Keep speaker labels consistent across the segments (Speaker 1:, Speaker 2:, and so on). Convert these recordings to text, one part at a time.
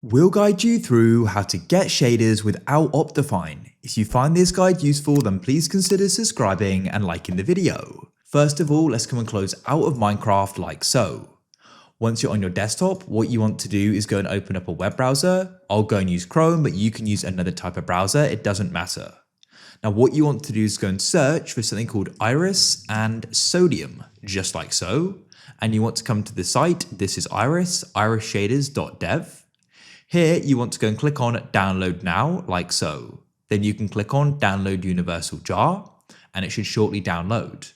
Speaker 1: We'll guide you through how to get shaders without OptiFine. If you find this guide useful, then please consider subscribing and liking the video. First of all, let's come and close out of Minecraft like so. Once you're on your desktop, what you want to do is go and open up a web browser. I'll go and use Chrome, but you can use another type of browser, it doesn't matter. Now what you want to do is go and search for something called Iris and Sodium, just like so. And you want to come to the site, this is Iris, irisshaders.dev. Here you want to go and click on download now, like so. Then you can click on download universal jar, and it should shortly download.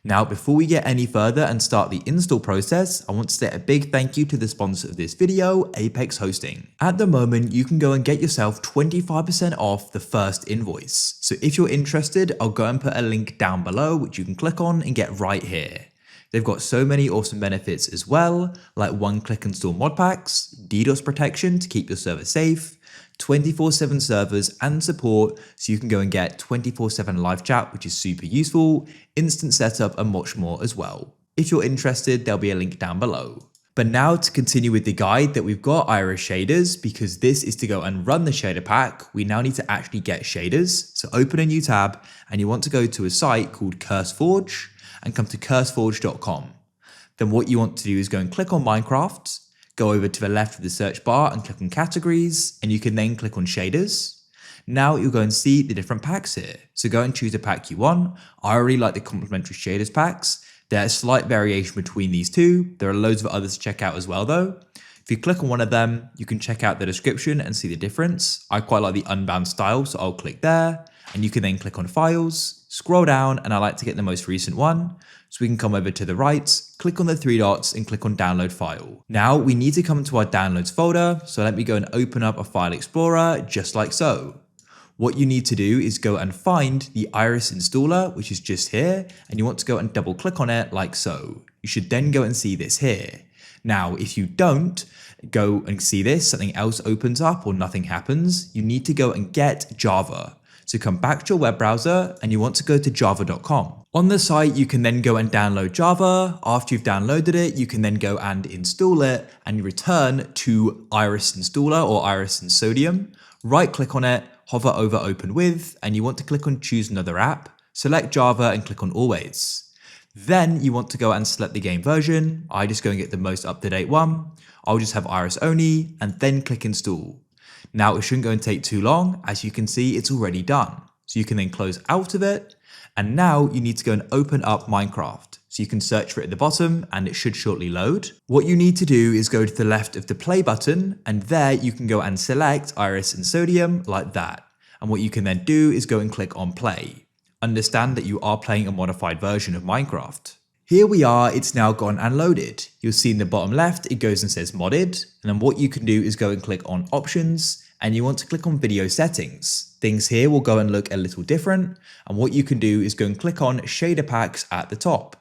Speaker 1: Now, before we get any further and start the install process, I want to say a big thank you to the sponsor of this video, Apex Hosting. At the moment, you can go and get yourself 25% off the first invoice. So if you're interested, I'll go and put a link down below, which you can click on and get right here. They've got so many awesome benefits as well, like one-click install mod packs, DDoS protection to keep your server safe, 24/7 servers and support so you can go and get 24/7 live chat, which is super useful, instant setup and much more as well. If you're interested, there'll be a link down below. But now to continue with the guide that we've got Iris shaders, because this is to go and run the shader pack, we now need to actually get shaders. So open a new tab and you want to go to a site called CurseForge and come to curseforge.com. Then what you want to do is go and click on Minecraft, go over to the left of the search bar and click on categories, and you can then click on shaders. Now you'll go and see the different packs here. So go and choose a pack you want. I already like the complementary shaders packs. There's a slight variation between these two. There are loads of others to check out as well though. If you click on one of them, you can check out the description and see the difference. I quite like the unbound style, so I'll click there. And you can then click on files, scroll down, and I like to get the most recent one. So we can come over to the right, click on the three dots and click on download file. Now we need to come to our downloads folder. So let me go and open up a file explorer just like so. What you need to do is go and find the Iris installer, which is just here. And you want to go and double click on it like so. You should then go and see this here. Now, if you don't go and see this, something else opens up or nothing happens, you need to go and get Java. So come back to your web browser and you want to go to java.com. On the site, you can then go and download Java. After you've downloaded it, you can then go and install it and you return to Iris installer or Iris and Sodium. Right click on it, hover over open with, and you want to click on choose another app, select Java and click on always. Then you want to go and select the game version. I just go and get the most up-to-date one. I'll just have Iris only and then click install. Now it shouldn't go and take too long. As you can see, it's already done. So you can then close out of it. And now you need to go and open up Minecraft. So you can search for it at the bottom and it should shortly load. What you need to do is go to the left of the play button and there you can go and select Iris and Sodium like that. And what you can then do is go and click on play. Understand that you are playing a modified version of Minecraft. Here we are, it's now gone and loaded. You'll see in the bottom left, it goes and says modded. And then what you can do is go and click on options and you want to click on video settings. Things here will go and look a little different. And what you can do is go and click on shader packs at the top.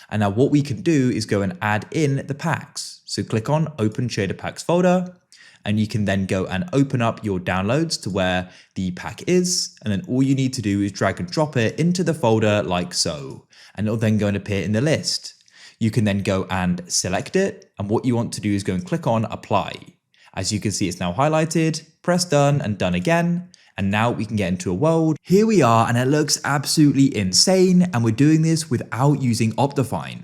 Speaker 1: And now what we can do is go and add in the packs. So click on open shader packs folder. And you can then go and open up your downloads to where the pack is. And then all you need to do is drag and drop it into the folder like so. And it'll then go and appear in the list. You can then go and select it. And what you want to do is go and click on apply. As you can see, it's now highlighted, press done and done again. And now we can get into a world. Here we are and it looks absolutely insane. And we're doing this without using OptiFine.